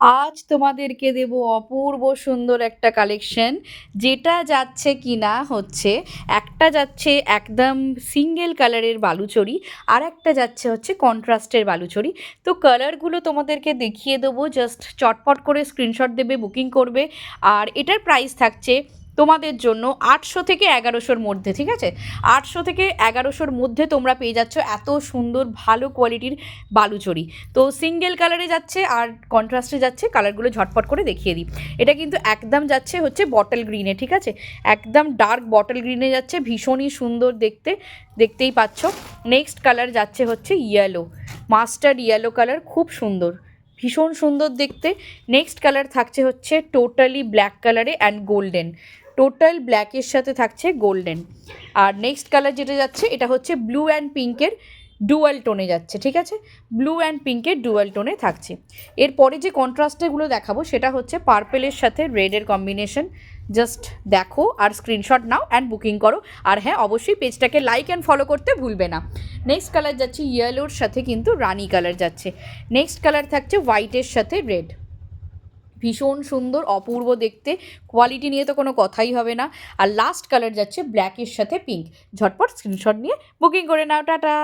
আজ তোমাদেরকে দেব অপূর্ব সুন্দর একটা কালেকশন, যেটা যাচ্ছে কিনা হচ্ছে একটা যাচ্ছে একদম সিঙ্গেল কালারের বালুচরী, আর একটা যাচ্ছে হচ্ছে কন্ট্রাস্টের বালুচরী। তো কালারগুলো তোমাদেরকে দেখিয়ে দেবো, জাস্ট চটপট করে স্ক্রিনশট দেবে, বুকিং করবে। আর এটার প্রাইস থাকছে তোমাদের জন্য 800 থেকে 1100-র মধ্যে, ঠিক আছে? 800 থেকে 1100-র মধ্যে তোমরা পেয়ে যাচ্ছ এত সুন্দর ভালো কোয়ালিটির বালুচরী। তো সিঙ্গেল কালারে যাচ্ছে আর কন্ট্রাস্টে যাচ্ছে, কালারগুলো ঝটপট করে দেখিয়ে দিই। এটা কিন্তু একদম যাচ্ছে হচ্ছে বটল গ্রিনে, ঠিক আছে? একদম ডার্ক বটল গ্রিনে যাচ্ছে, ভীষণই সুন্দর দেখতে, দেখতেই পাচ্ছ। নেক্সট কালার যাচ্ছে হচ্ছে ইয়েলো, মাস্টার্ড ইয়েলো কালার, খুব সুন্দর, ভীষণ সুন্দর দেখতে। নেক্সট কালার থাকছে হচ্ছে টোটালি ব্ল্যাক কালারে অ্যান্ড গোল্ডেন, টোটাল ব্ল্যাকের সাথে থাকছে গোল্ডেন। আর নেক্সট কালার যেটা যাচ্ছে এটা হচ্ছে ব্লু অ্যান্ড পিঙ্কের ডুয়াল টোনে যাচ্ছে, ঠিক আছে? ব্লু অ্যান্ড পিঙ্কের ডুয়াল টোনে থাকছে। এরপরে যে কন্ট্রাস্টেগুলো দেখাবো সেটা হচ্ছে পার্পেলের সাথে রেডের কম্বিনেশন। জাস্ট দেখো আর স্ক্রিনশট নাও অ্যান্ড বুকিং করো। আর হ্যাঁ, অবশ্যই পেজটাকে লাইক অ্যান্ড ফলো করতে ভুলবে না। নেক্সট কালার যাচ্ছে ইয়েলোর সাথে কিন্তু রানি কালার যাচ্ছে। নেক্সট কালার থাকছে হোয়াইটের সাথে রেড, ভীষণ সুন্দর অপূর্ব দেখতে, কোয়ালিটি নিয়ে তো কোনো কথাই হবে না। আর লাস্ট কালার যাচ্ছে ব্ল্যাকের সাথে পিঙ্ক। ঝটপট স্ক্রিনশট নিয়ে বুকিং করে নাও, টাটা।